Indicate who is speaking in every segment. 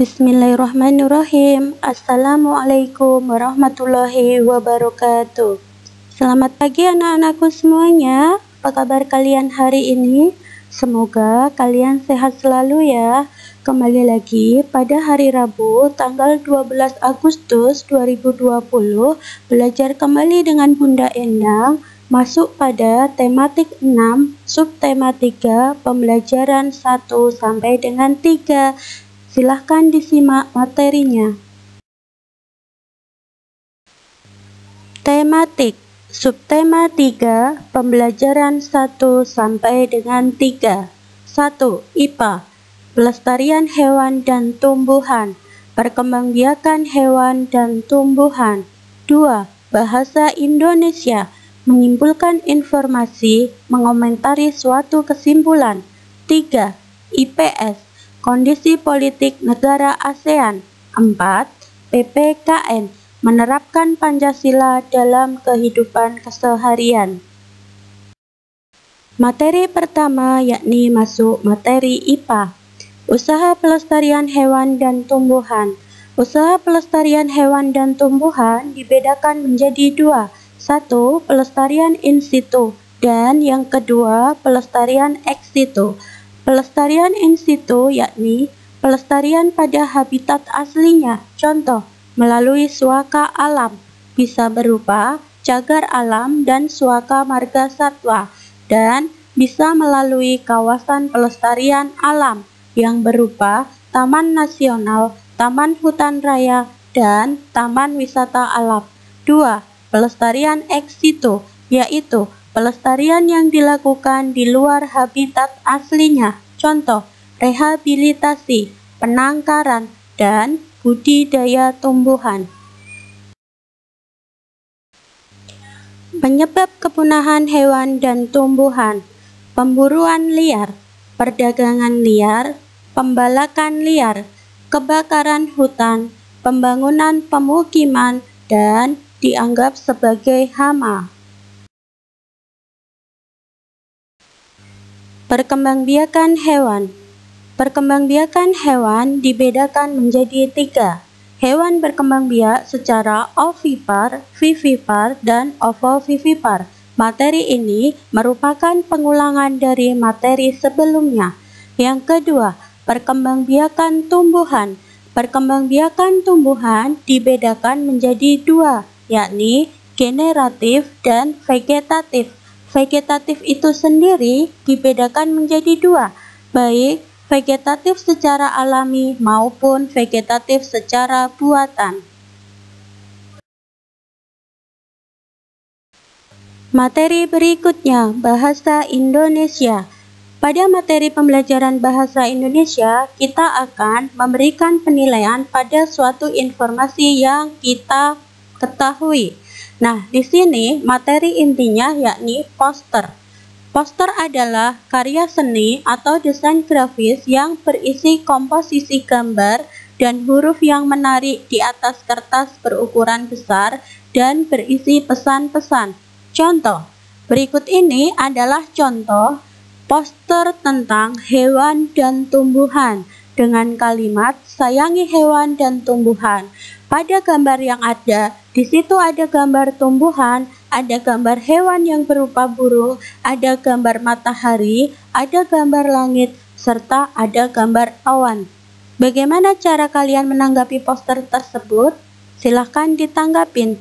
Speaker 1: Bismillahirrahmanirrahim. Assalamualaikum warahmatullahi wabarakatuh. Selamat pagi anak-anakku semuanya. Apa kabar kalian hari ini? Semoga kalian sehat selalu ya. Kembali lagi pada hari Rabu tanggal 12 Agustus 2020, belajar kembali dengan Bunda Endang, masuk pada tematik 6, subtema 3, pembelajaran 1 sampai dengan 3. Silahkan disimak materinya. Tematik subtema 3, pembelajaran 1 sampai dengan 3. 1. IPA, pelestarian hewan dan tumbuhan, perkembangbiakan hewan dan tumbuhan. 2. Bahasa Indonesia, menyimpulkan informasi, mengomentari suatu kesimpulan. 3. IPS, kondisi politik negara ASEAN. 4. PPKN, menerapkan Pancasila dalam kehidupan keseharian. Materi pertama yakni masuk materi IPA. Usaha pelestarian hewan dan tumbuhan. Usaha pelestarian hewan dan tumbuhan dibedakan menjadi dua. 1. Pelestarian in situ, dan yang kedua pelestarian ex situ. Pelestarian in situ yakni pelestarian pada habitat aslinya, contoh melalui suaka alam, bisa berupa cagar alam dan suaka marga satwa, dan bisa melalui kawasan pelestarian alam yang berupa taman nasional, taman hutan raya, dan taman wisata alam. 2. Pelestarian ex situ, yaitu pelestarian yang dilakukan di luar habitat aslinya, contoh rehabilitasi, penangkaran, dan budidaya tumbuhan. Penyebab kepunahan hewan dan tumbuhan: pemburuan liar, perdagangan liar, pembalakan liar, kebakaran hutan, pembangunan pemukiman, dan dianggap sebagai hama. Perkembangbiakan hewan. Perkembangbiakan hewan dibedakan menjadi 3. Hewan berkembang biak secara ovipar, vivipar, dan ovovivipar. Materi ini merupakan pengulangan dari materi sebelumnya. Yang kedua, perkembangbiakan tumbuhan. Perkembangbiakan tumbuhan dibedakan menjadi 2, yakni generatif dan vegetatif. Vegetatif itu sendiri dibedakan menjadi 2, baik vegetatif secara alami maupun vegetatif secara buatan. Materi berikutnya, bahasa Indonesia. Pada materi pembelajaran bahasa Indonesia, kita akan memberikan penilaian pada suatu informasi yang kita ketahui. Nah, di sini materi intinya yakni poster. Poster adalah karya seni atau desain grafis yang berisi komposisi gambar dan huruf yang menarik di atas kertas berukuran besar dan berisi pesan-pesan. Contoh, berikut ini adalah contoh poster tentang hewan dan tumbuhan dengan kalimat sayangi hewan dan tumbuhan. Pada gambar yang ada, di situ ada gambar tumbuhan, ada gambar hewan yang berupa burung, ada gambar matahari, ada gambar langit, serta ada gambar awan. Bagaimana cara kalian menanggapi poster tersebut? Silahkan ditanggapin.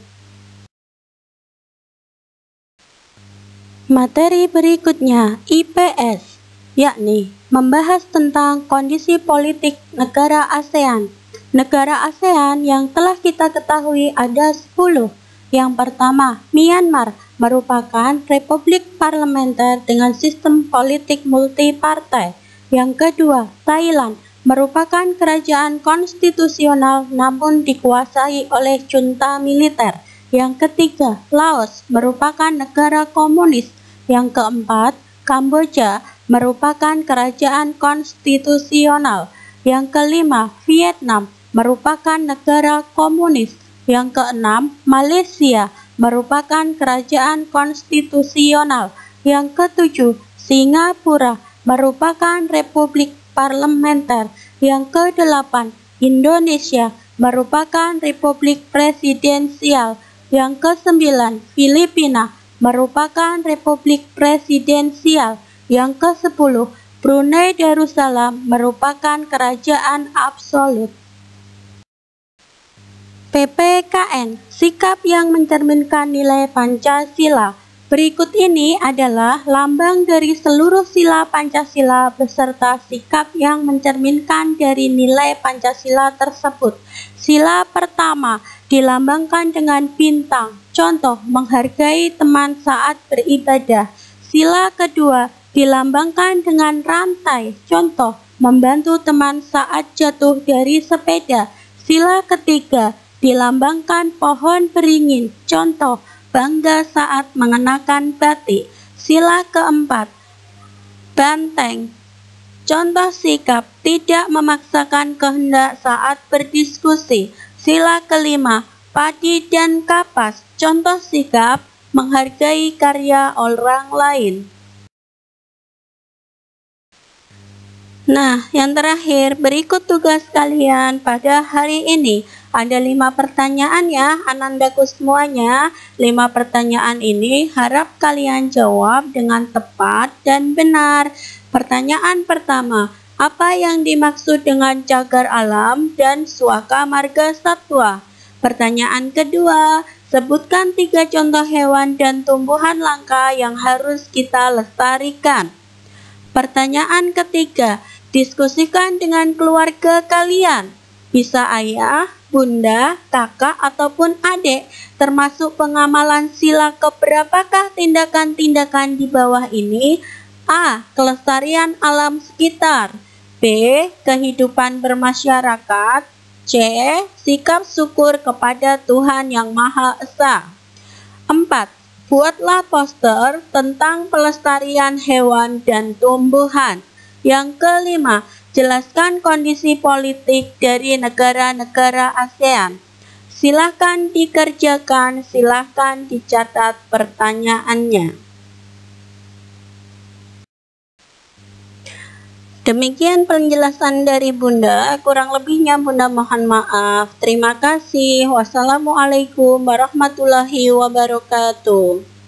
Speaker 1: Materi berikutnya, IPS, yakni membahas tentang kondisi politik negara ASEAN. Negara ASEAN yang telah kita ketahui ada 10. Yang pertama, Myanmar merupakan republik parlementer dengan sistem politik multipartai. Yang kedua, Thailand merupakan kerajaan konstitusional namun dikuasai oleh junta militer. Yang ketiga, Laos merupakan negara komunis. Yang keempat, Kamboja merupakan kerajaan konstitusional. Yang kelima, Vietnam merupakan negara komunis. Yang keenam, Malaysia merupakan kerajaan konstitusional. Yang ketujuh, Singapura merupakan republik parlementer. Yang kedelapan, Indonesia merupakan republik presidensial. Yang ke-9, Filipina merupakan republik presidensial. Yang ke-10, Brunei Darussalam merupakan kerajaan absolut. PPKN, sikap yang mencerminkan nilai Pancasila. Berikut ini adalah lambang dari seluruh sila Pancasila beserta sikap yang mencerminkan dari nilai Pancasila tersebut. Sila pertama dilambangkan dengan bintang, contoh menghargai teman saat beribadah. Sila kedua dilambangkan dengan rantai, contoh membantu teman saat jatuh dari sepeda. Sila ketiga dilambangkan pohon beringin, contoh bangga saat mengenakan batik. Sila keempat, banteng, contoh sikap tidak memaksakan kehendak saat berdiskusi. Sila kelima, padi dan kapas, contoh sikap menghargai karya orang lain. Nah, yang terakhir, berikut tugas kalian pada hari ini. Ada 5 pertanyaan ya, anandaku semuanya. 5 pertanyaan ini harap kalian jawab dengan tepat dan benar. Pertanyaan pertama, apa yang dimaksud dengan cagar alam dan suaka marga satwa? Pertanyaan kedua, sebutkan 3 contoh hewan dan tumbuhan langka yang harus kita lestarikan. Pertanyaan ketiga, diskusikan dengan keluarga kalian. Bisa ayah, bunda, kakak, ataupun adik, termasuk pengamalan sila keberapakah tindakan-tindakan di bawah ini? A. Kelestarian alam sekitar. B. Kehidupan bermasyarakat. C. Sikap syukur kepada Tuhan Yang Maha Esa. 4. Buatlah poster tentang pelestarian hewan dan tumbuhan. Yang kelima, jelaskan kondisi politik dari negara-negara ASEAN. Silahkan dikerjakan, silahkan dicatat pertanyaannya. Demikian penjelasan dari Bunda, kurang lebihnya Bunda mohon maaf. Terima kasih. Wassalamualaikum warahmatullahi wabarakatuh.